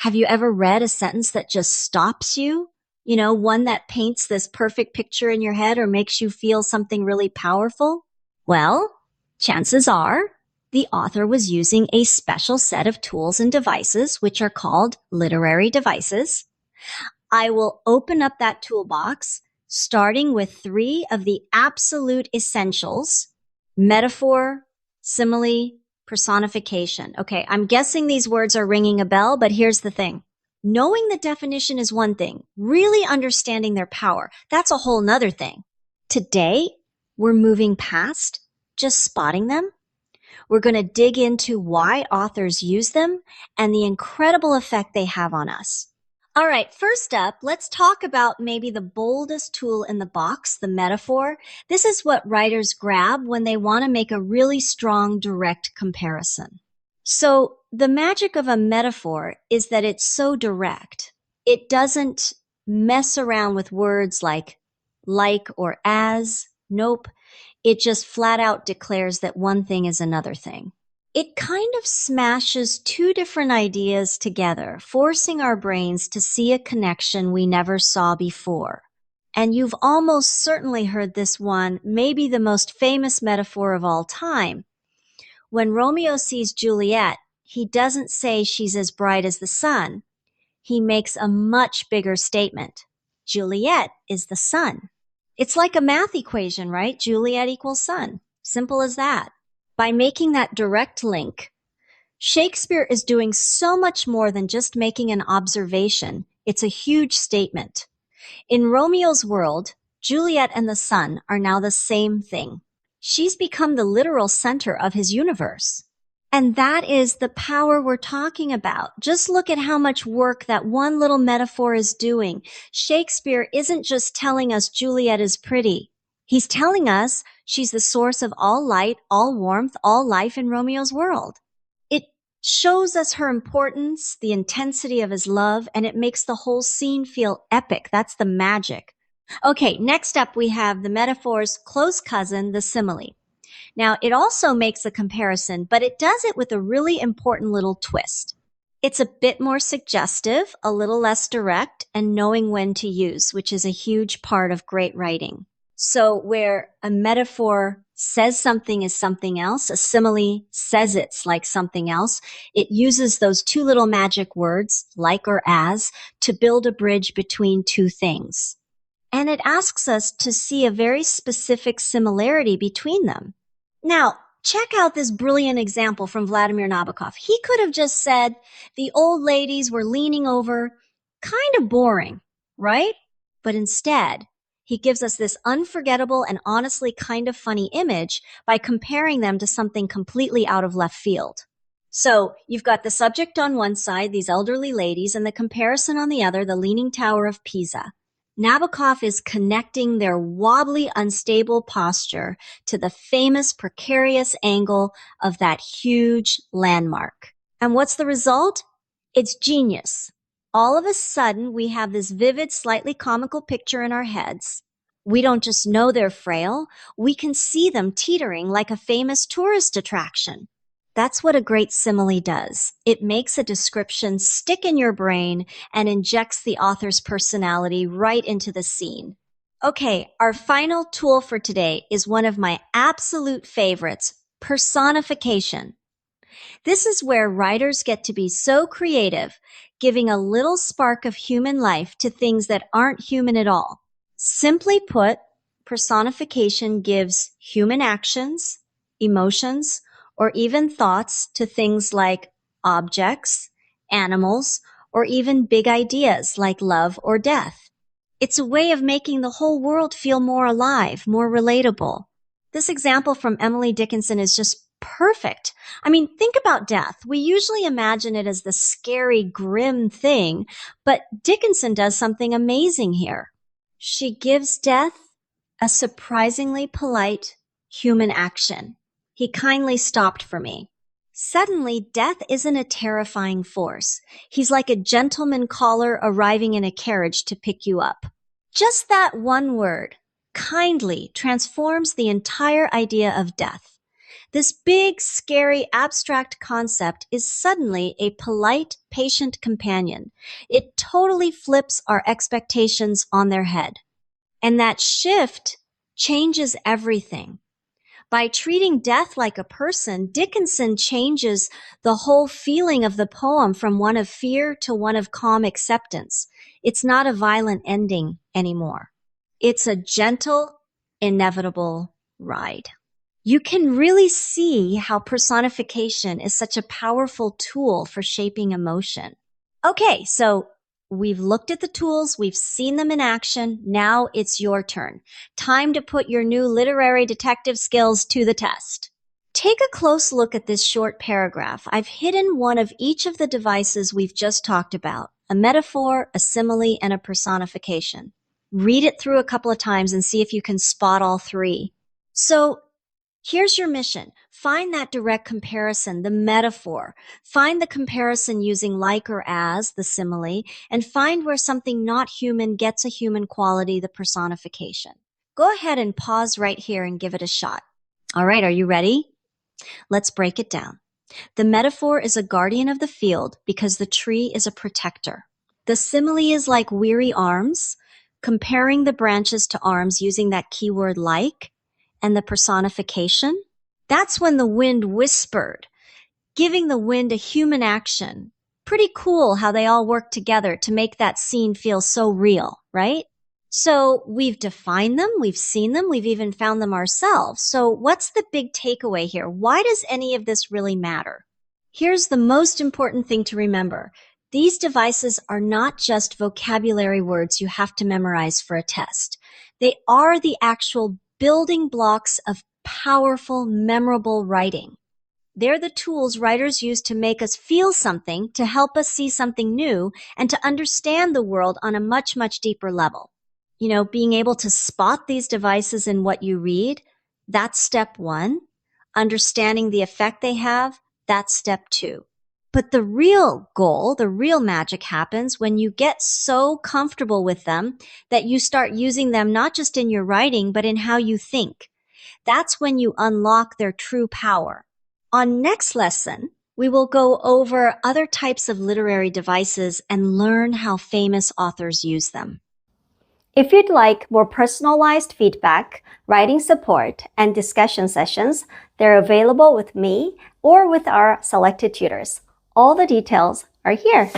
Have you ever read a sentence that just stops you? You know, one that paints this perfect picture in your head or makes you feel something really powerful? Well, chances are the author was using a special set of tools and devices, which are called literary devices. I will open up that toolbox, starting with three of the absolute essentials: metaphor, simile, personification. Okay, I'm guessing these words are ringing a bell, but here's the thing. Knowing the definition is one thing. Really understanding their power, that's a whole nother thing. Today, we're moving past just spotting them. We're going to dig into why authors use them and the incredible effect they have on us. All right, first up, let's talk about maybe the boldest tool in the box, the metaphor. This is what writers grab when they want to make a really strong, direct comparison. So the magic of a metaphor is that it's so direct. It doesn't mess around with words like or as. Nope. It just flat out declares that one thing is another thing. It kind of smashes two different ideas together, forcing our brains to see a connection we never saw before. And you've almost certainly heard this one, maybe the most famous metaphor of all time. When Romeo sees Juliet, he doesn't say she's as bright as the sun. He makes a much bigger statement. Juliet is the sun. It's like a math equation, right? Juliet equals sun. Simple as that. By making that direct link, Shakespeare is doing so much more than just making an observation. It's a huge statement. In Romeo's world, Juliet and the sun are now the same thing. She's become the literal center of his universe. And that is the power we're talking about. Just look at how much work that one little metaphor is doing. Shakespeare isn't just telling us Juliet is pretty. He's telling us she's the source of all light, all warmth, all life in Romeo's world. It shows us her importance, the intensity of his love, and it makes the whole scene feel epic. That's the magic. Okay, next up we have the metaphor's close cousin, the simile. Now, it also makes a comparison, but it does it with a really important little twist. It's a bit more suggestive, a little less direct, and knowing when to use, which is a huge part of great writing. So where a metaphor says something is something else, a simile says it's like something else, it uses those two little magic words, like or as, to build a bridge between two things. And it asks us to see a very specific similarity between them. Now, check out this brilliant example from Vladimir Nabokov. He could have just said, the old ladies were leaning over, kind of boring, right? But instead, he gives us this unforgettable and honestly kind of funny image by comparing them to something completely out of left field. So you've got the subject on one side, these elderly ladies, and the comparison on the other, the Leaning Tower of Pisa. Nabokov is connecting their wobbly, unstable posture to the famous precarious angle of that huge landmark. And what's the result? It's genius. All of a sudden, we have this vivid, slightly comical picture in our heads. We don't just know they're frail, we can see them teetering like a famous tourist attraction. That's what a great simile does. It makes a description stick in your brain and injects the author's personality right into the scene. Okay, our final tool for today is one of my absolute favorites, personification. This is where writers get to be so creative, giving a little spark of human life to things that aren't human at all. Simply put, personification gives human actions, emotions, or even thoughts to things like objects, animals, or even big ideas like love or death. It's a way of making the whole world feel more alive, more relatable. This example from Emily Dickinson is just perfect. I mean, think about death. We usually imagine it as the scary, grim thing, but Dickinson does something amazing here. She gives death a surprisingly polite human action. He kindly stopped for me. Suddenly, death isn't a terrifying force. He's like a gentleman caller arriving in a carriage to pick you up. Just that one word, kindly, transforms the entire idea of death. This big, scary, abstract concept is suddenly a polite, patient companion. It totally flips our expectations on their head. And that shift changes everything. By treating death like a person, Dickinson changes the whole feeling of the poem from one of fear to one of calm acceptance. It's not a violent ending anymore. It's a gentle, inevitable ride. You can really see how personification is such a powerful tool for shaping emotion. Okay, so we've looked at the tools, we've seen them in action. Now it's your turn. Time to put your new literary detective skills to the test. Take a close look at this short paragraph. I've hidden one of each of the devices we've just talked about: a metaphor, a simile, and a personification. Read it through a couple of times and see if you can spot all three. So here's your mission. Find that direct comparison, the metaphor. Find the comparison using like or as, the simile, and find where something not human gets a human quality, the personification. Go ahead and pause right here and give it a shot. All right, are you ready? Let's break it down. The metaphor is a guardian of the field because the tree is a protector. The simile is like weary arms, comparing the branches to arms using that keyword like. And the personification? That's when the wind whispered, giving the wind a human action. Pretty cool how they all work together to make that scene feel so real, right? So we've defined them, we've seen them, we've even found them ourselves. So what's the big takeaway here? Why does any of this really matter? Here's the most important thing to remember. These devices are not just vocabulary words you have to memorize for a test. They are the actual building blocks of powerful, memorable writing. They're the tools writers use to make us feel something, to help us see something new, and to understand the world on a much, much deeper level. You know, being able to spot these devices in what you read, that's step one. Understanding the effect they have, that's step two. But the real goal, the real magic happens when you get so comfortable with them that you start using them not just in your writing, but in how you think. That's when you unlock their true power. On next lesson, we will go over other types of literary devices and learn how famous authors use them. If you'd like more personalized feedback, writing support, and discussion sessions, they're available with me or with our selected tutors. All the details are here.